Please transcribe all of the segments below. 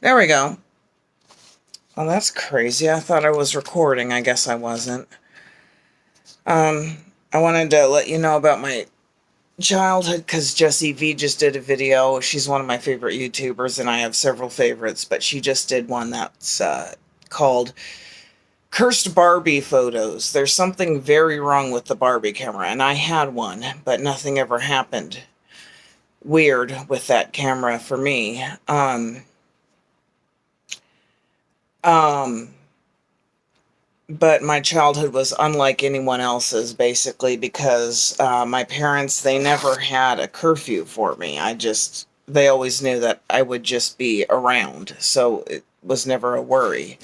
There we go. Well, that's crazy. I thought I was recording. I guess I wasn't. I wanted to let you know about my childhood because Jessie V just did a video. She's one of my favorite YouTubers, and I have several favorites, but she just did one that's called Cursed Barbie Photos. There's something very wrong with the Barbie camera, and I had one, but nothing ever happened weird with that camera for me. Um, but my childhood was unlike anyone else's, basically, because my parents, they never had a curfew for me. They always knew that I would just be around, so it was never a worry.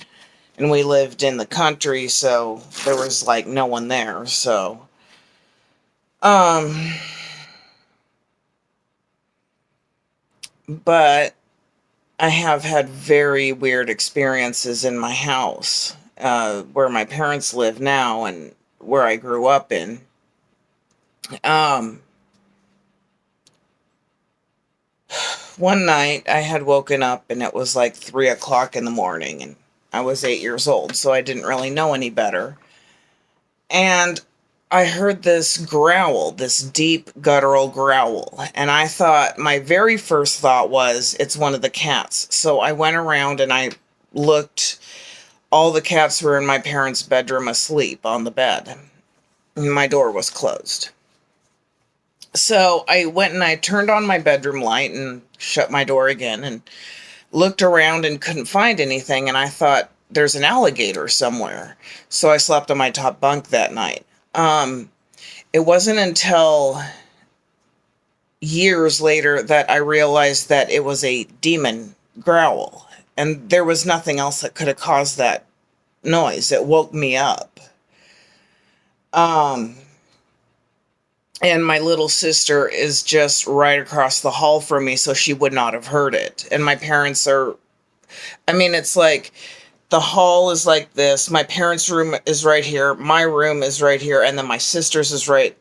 And we lived in the country, so there was like no one there, so. Um, but I have had very weird experiences in my house, where my parents live now and where I grew up in. Um, One night I had woken up and it was like 3 o'clock in the morning, and I was 8 years old, so I didn't really know any better. And I heard this growl, this deep guttural growl, and my very first thought was, it's one of the cats. So I went around and I looked. All the cats were in my parents' bedroom asleep on the bed. My door was closed. So I went and I turned on my bedroom light and shut my door again and looked around and couldn't find anything. And I thought, there's an alligator somewhere. So I slept on my top bunk that night. It wasn't until years later that I realized that it was a demon growl. And there was nothing else that could have caused that noise. It woke me up. Um, and my little sister is just right across the hall from me, so she would not have heard it. And my parents it's like the hall is like this. My parents' room is right here. My room is right here. And then my sister's is right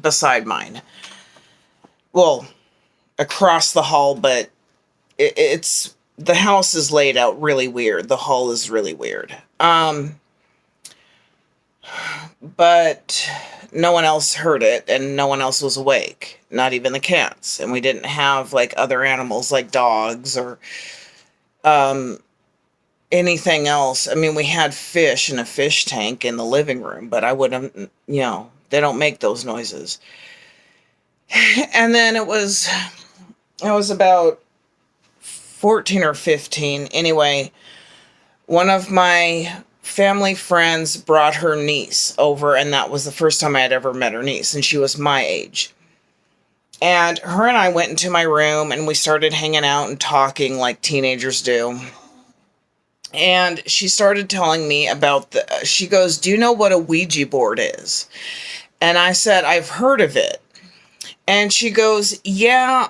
beside mine. Well, across the hall, but the house is laid out really weird. The hall is really weird. But no one else heard it and no one else was awake, not even the cats. And we didn't have like other animals like dogs or anything else. I mean, we had fish in a fish tank in the living room, but I wouldn't, they don't make those noises. And then I was about 14 or 15. Anyway, one of my family friends brought her niece over, and that was the first time I had ever met her niece, and she was my age. And her and I went into my room, and we started hanging out and talking like teenagers do. And she started telling me about she goes, "Do you know what a Ouija board is?" And I said, "I've heard of it." And she goes, "Yeah,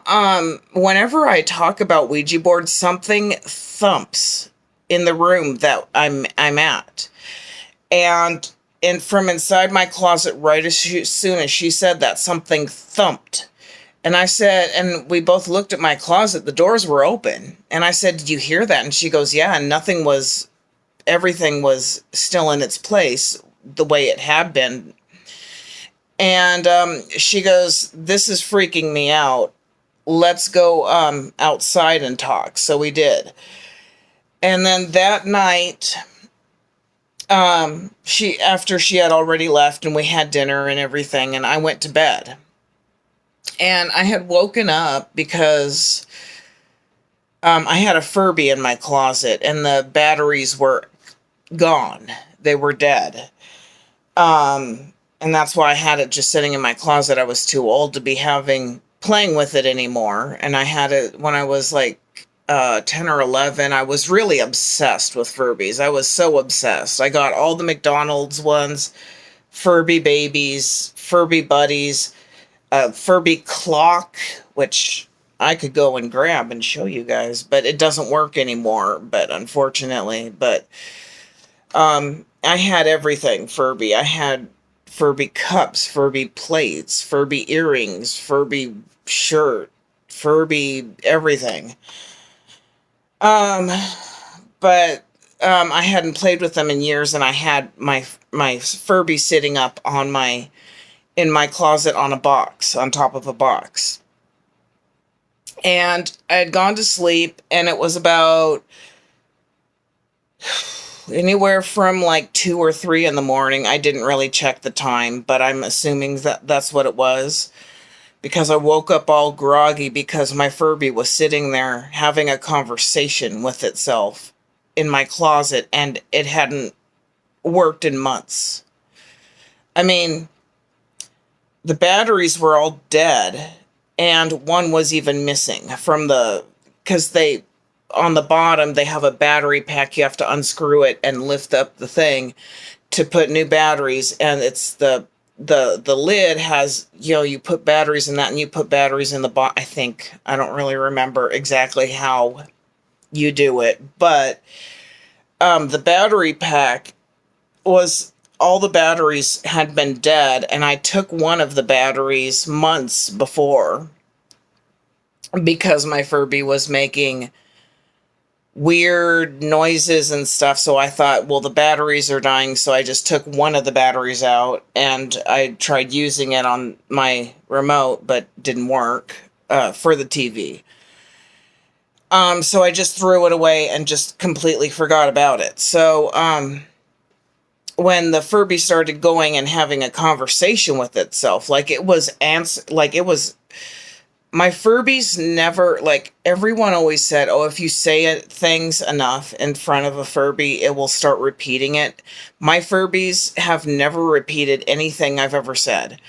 whenever I talk about Ouija boards, something thumps in the room that I'm at." And from inside my closet, right as soon as she said that, something thumped. And I said, and we both looked at my closet, the doors were open. And I said, "Did you hear that?" And she goes, "Yeah," and everything was still in its place the way it had been. And she goes, "This is freaking me out. Let's go outside and talk." So we did. And then that night, after she had already left and we had dinner and everything, and I went to bed. And I had woken up because I had a Furby in my closet and the batteries were gone. They were dead. And that's why I had it just sitting in my closet. I was too old to be playing with it anymore. And I had it when I was like 10 or 11. I was really obsessed with Furbies. I was so obsessed. I got all the McDonald's ones, Furby babies, Furby buddies, Furby clock, which I could go and grab and show you guys, but it doesn't work anymore, but unfortunately. But I had everything Furby. I had Furby cups, Furby plates, Furby earrings, Furby shirt, Furby everything. Um, but I hadn't played with them in years, and I had my Furby sitting up on my in my closet on a box, on top of a box. And I had gone to sleep, and it was about anywhere from like 2 or 3 in the morning. I didn't really check the time, but I'm assuming that that's what it was, because I woke up all groggy because my Furby was sitting there having a conversation with itself in my closet, and it hadn't worked in months. I mean, the batteries were all dead, and one was even missing from because they, on the bottom, they have a battery pack. You have to unscrew it and lift up the thing to put new batteries, and it's the lid has, you put batteries in that, and you put batteries in the I think, I don't really remember exactly how you do it, but the battery pack was, all the batteries had been dead, and I took one of the batteries months before because my Furby was making weird noises and stuff. So I thought, well, the batteries are dying. So I just took one of the batteries out, and I tried using it on my remote, but didn't work for the TV. So I just threw it away and just completely forgot about it. So when the Furby started going and having a conversation with itself, like it was my Furbies never, like, everyone always said, oh, if you say things enough in front of a Furby, it will start repeating it. My Furbies have never repeated anything I've ever said.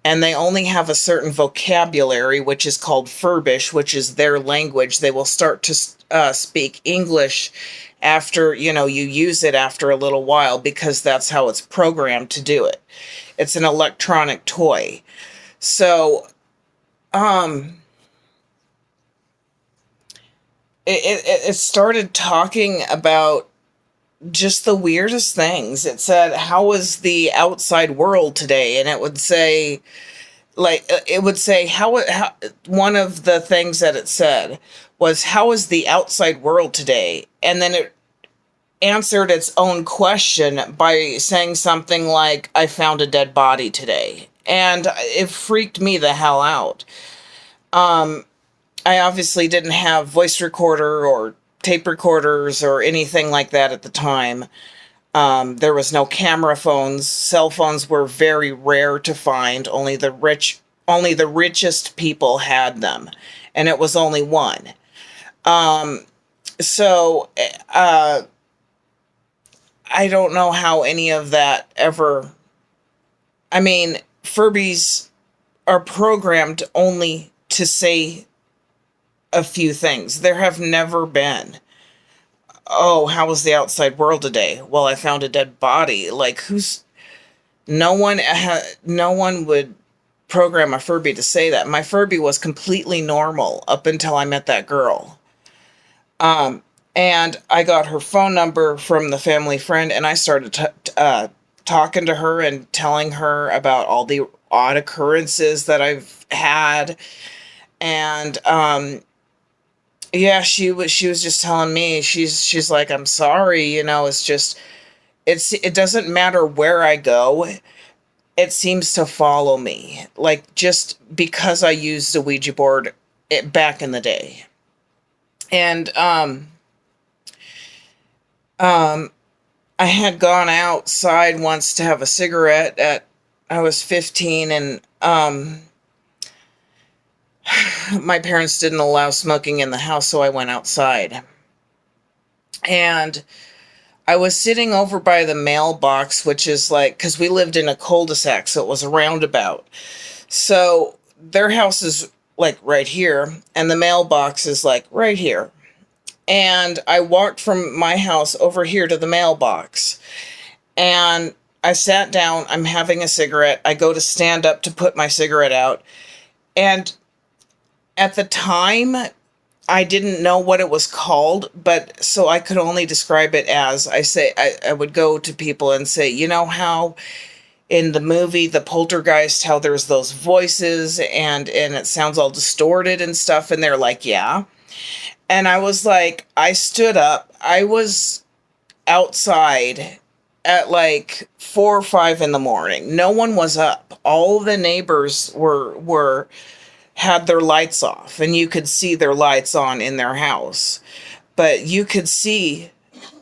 And they only have a certain vocabulary, which is called Furbish, which is their language. They will start to speak English after, you use it after a little while, because that's how it's programmed to do it. It's an electronic toy. So, it started talking about just the weirdest things. It said, how is the outside world today? And it would say, how one of the things that it said was, how is the outside world today? And then it answered its own question by saying something like, I found a dead body today. And it freaked me the hell out. I obviously didn't have voice recorder or tape recorders or anything like that at the time. There was no camera phones. Cell phones were very rare to find. Only the richest people had them, and it was only one. So I don't know how any of that ever. I mean, Furbies are programmed only to say a few things. There have never been, oh, how was the outside world today? Well, I found a dead body. Like, no one would program a Furby to say that. My Furby was completely normal up until I met that girl. And I got her phone number from the family friend, and I started talking to her and telling her about all the odd occurrences that I've had. And yeah, she was just telling me, she's like, I'm sorry, it's just, it doesn't matter where I go, it seems to follow me, like, just because I used the Ouija board back in the day. And I had gone outside once to have a cigarette I was 15, and my parents didn't allow smoking in the house, so I went outside. And I was sitting over by the mailbox, which is like, because we lived in a cul-de-sac, so it was a roundabout. So their house is like right here, and the mailbox is like right here. And I walked from my house over here to the mailbox, and I sat down. I'm having a cigarette. I go to stand up to put my cigarette out, and at the time, I didn't know what it was called, but so I could only describe it as, I would go to people and say, you know how in the movie The Poltergeist, how there's those voices and it sounds all distorted and stuff, and they're like, yeah. And I was like, I stood up. I was outside at like 4 or 5 in the morning. No one was up. All the neighbors were had their lights off, and you could see their lights on in their house. But you could see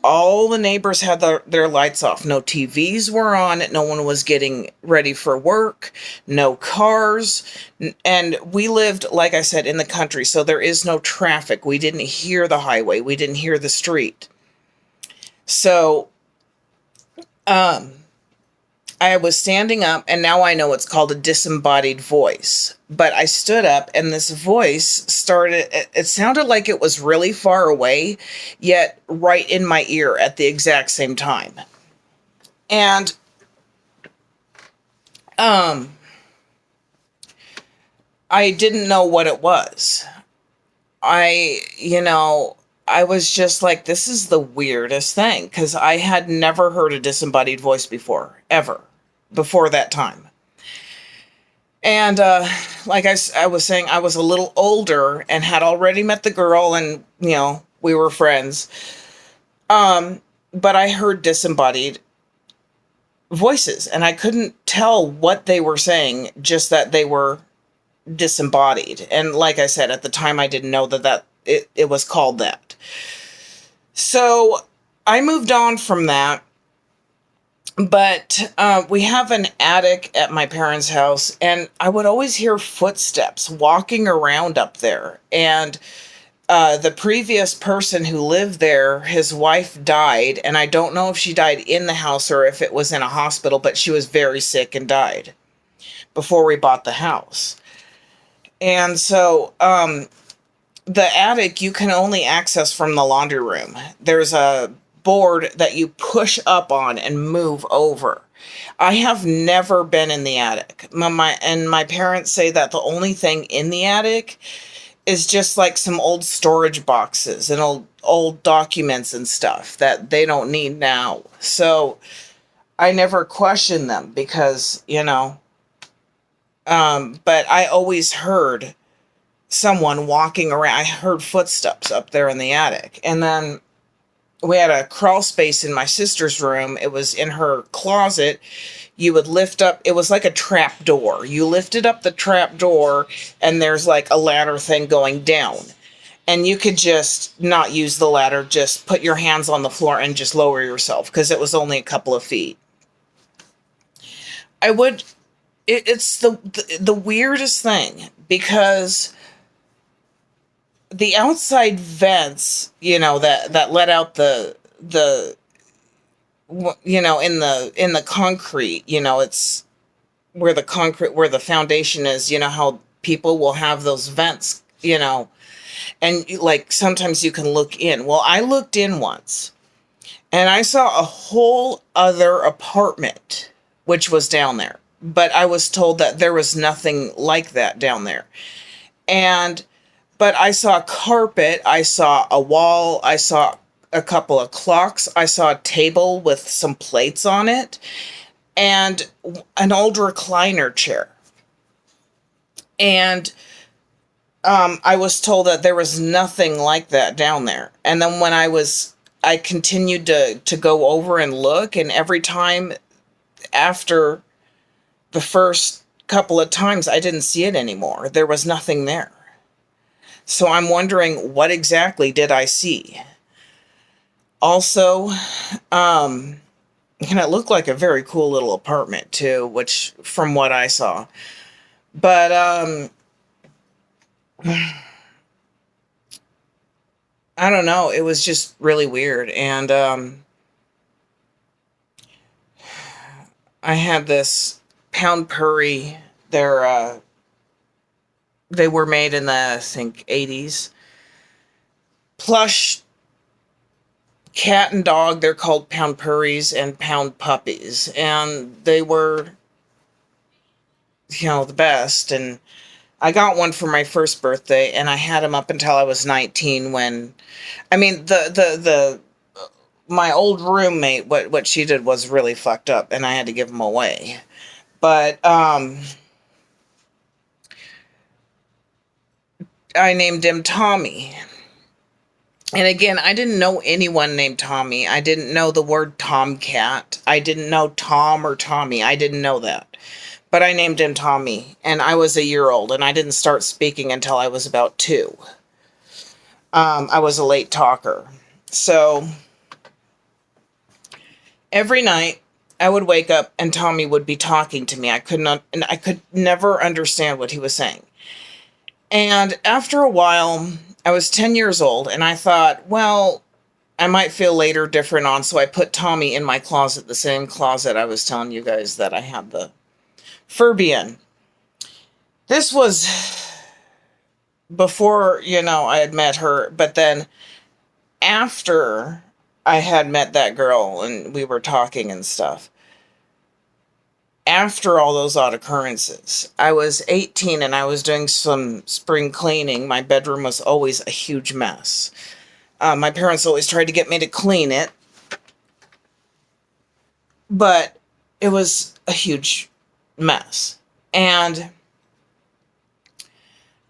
all the neighbors had their lights off. No TVs were on. No one was getting ready for work. No cars. And we lived, like I said, in the country, so there is no traffic. We didn't hear the highway. We didn't hear the street. So, I was standing up, and now I know it's called a disembodied voice. But I stood up, and this voice started, it sounded like it was really far away, yet right in my ear at the exact same time. And, I didn't know what it was. I was just like, this is the weirdest thing, because I had never heard a disembodied voice before, ever, before that time. And like I was saying, I was a little older and had already met the girl, and, we were friends. But I heard disembodied voices, and I couldn't tell what they were saying, just that they were disembodied. And like I said, at the time, I didn't know that it was called that. So I moved on from that. But we have an attic at my parents' house, and I would always hear footsteps walking around up there. And the previous person who lived there, his wife died, and I don't know if she died in the house or if it was in a hospital, but she was very sick and died before we bought the house. And so the attic you can only access from the laundry room. There's a board that you push up on and move over. I have never been in the attic. My parents say that the only thing in the attic is just like some old storage boxes and old documents and stuff that they don't need now. So I never question them because, but I always heard someone walking around. I heard footsteps up there in the attic. And then we had a crawl space in my sister's room. It was in her closet. You would lift up, it was like a trap door. You lifted up the trap door, and there's like a ladder thing going down. And you could just not use the ladder, just put your hands on the floor and just lower yourself, because it was only a couple of feet. It's the weirdest thing, because the outside vents, that let out the in the concrete, it's where the foundation is, how people will have those vents, and like sometimes you can look in. Well, I looked in once, and I saw a whole other apartment which was down there, but I was told that there was nothing like that down there. But I saw carpet, I saw a wall, I saw a couple of clocks, I saw a table with some plates on it, and an old recliner chair. And I was told that there was nothing like that down there. And then when I continued to go over and look, and every time after the first couple of times, I didn't see it anymore. There was nothing there. So I'm wondering, what exactly did I see? Also, and it looked like a very cool little apartment too, which from what I saw. But I don't know. It was just really weird. And I had this pound puri. They were made in the, I think, 80s. Plush cat and dog. They're called pound puris and pound puppies. And they were, the best. And I got one for my first birthday, and I had him up until I was 19 when, my old roommate, what she did was really fucked up, and I had to give him away. But, I named him Tommy. And again, I didn't know anyone named Tommy. I didn't know the word tomcat. I didn't know Tom or Tommy. I didn't know that. But I named him Tommy, and I was a year old, and I didn't start speaking until I was about 2. I was a late talker. So every night I would wake up and Tommy would be talking to me. I could never understand what he was saying. And after a while, I was 10 years old, and I thought, well, I might feel later different on, so I put Tommy in my closet, the same closet I was telling you guys that I had the Furby in. This was before, I had met her, but then after I had met that girl and we were talking and stuff, after all those odd occurrences, I was 18 and I was doing some spring cleaning. My bedroom was always a huge mess. My parents always tried to get me to clean it, but it was a huge mess. And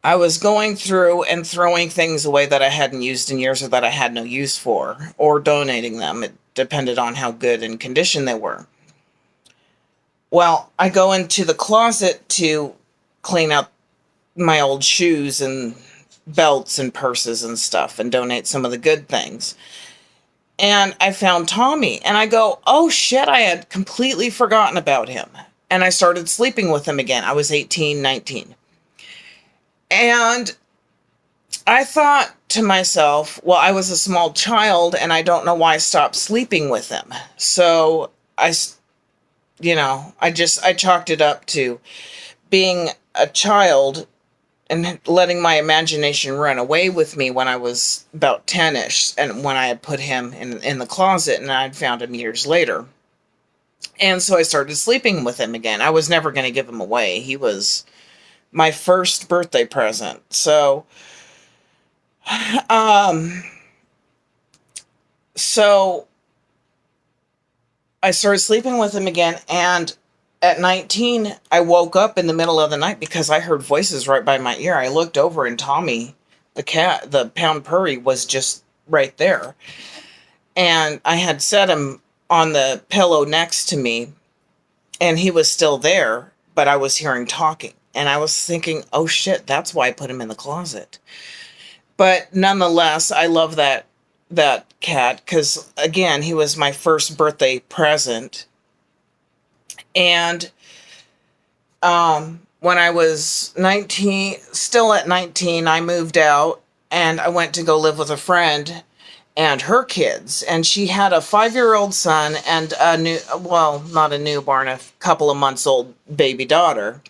I was going through and throwing things away that I hadn't used in years or that I had no use for, or donating them. It depended on how good in condition they were. Well, I go into the closet to clean out my old shoes and belts and purses and stuff and donate some of the good things. And I found Tommy, and I go, oh shit, I had completely forgotten about him. And I started sleeping with him again. I was 18, 19. And I thought to myself, well, I was a small child and I don't know why I stopped sleeping with him. So I chalked it up to being a child and letting my imagination run away with me when I was about 10-ish, and when I had put him in the closet and I'd found him years later. And so I started sleeping with him again. I was never going to give him away. He was my first birthday present. So, so I started sleeping with him again, and at 19, I woke up in the middle of the night because I heard voices right by my ear. I looked over and Tommy, the cat, the pound purry, was just right there. And I had set him on the pillow next to me, and he was still there, but I was hearing talking. And I was thinking, oh shit, that's why I put him in the closet. But nonetheless, I love that cat because, again, he was my first birthday present. And when I was 19, still at 19, I moved out and I went to go live with a friend and her kids. And she had a 5-year-old son and not a newborn, a couple of months old baby daughter.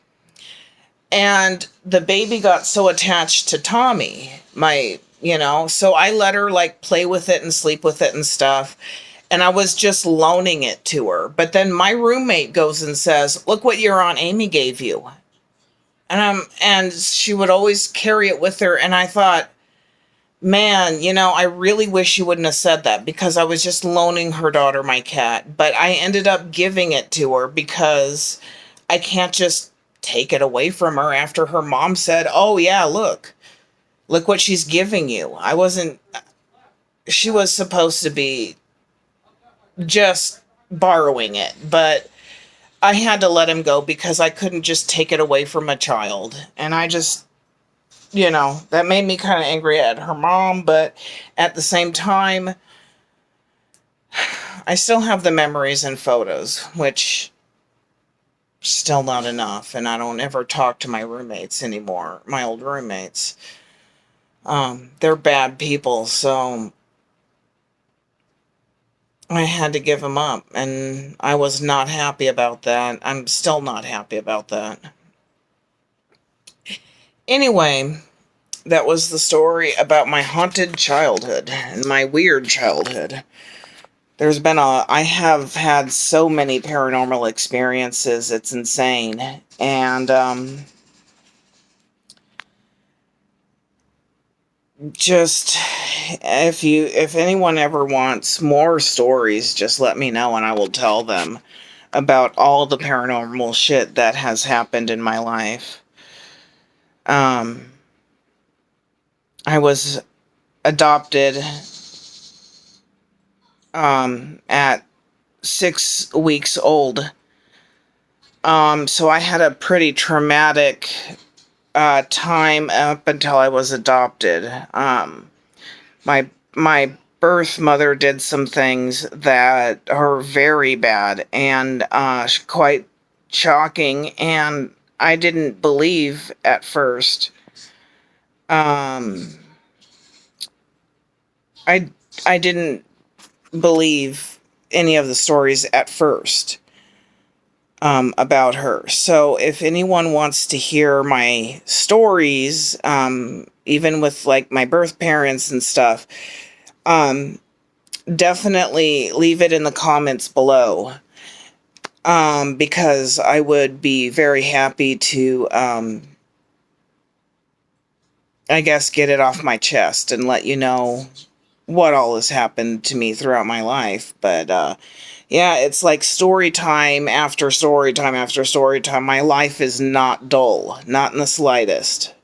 And the baby got so attached to Tommy, so I let her play with it and sleep with it and stuff. And I was just loaning it to her. But then my roommate goes and says, look what your Aunt Amy gave you. And she would always carry it with her. And I thought, man, I really wish she wouldn't have said that, because I was just loaning her daughter my cat. But I ended up giving it to her because I can't just take it away from her after her mom said, oh yeah, look what she's giving you. She was supposed to be just borrowing it, but I had to let him go because I couldn't just take it away from a child. And I just, that made me kind of angry at her mom, but at the same time, I still have the memories and photos, which still not enough. And I don't ever talk to my roommates anymore, my old roommates. They're bad people, so I had to give them up, and I was not happy about that. I'm still not happy about that. Anyway, that was the story about my haunted childhood and my weird childhood. I have had so many paranormal experiences, it's insane. And, just, if anyone ever wants more stories, just let me know and I will tell them about all the paranormal shit that has happened in my life. I was adopted at 6 weeks old. So I had a pretty traumatic time up until I was adopted. My birth mother did some things that are very bad and quite shocking, and I didn't believe at first. I I didn't believe any of the stories at first about her. So if anyone wants to hear my stories, even with like my birth parents and stuff, definitely leave it in the comments below. Because I would be very happy to, I guess, get it off my chest and let you know what all has happened to me throughout my life. But, yeah, it's like story time after story time after story time. My life is not dull, not in the slightest.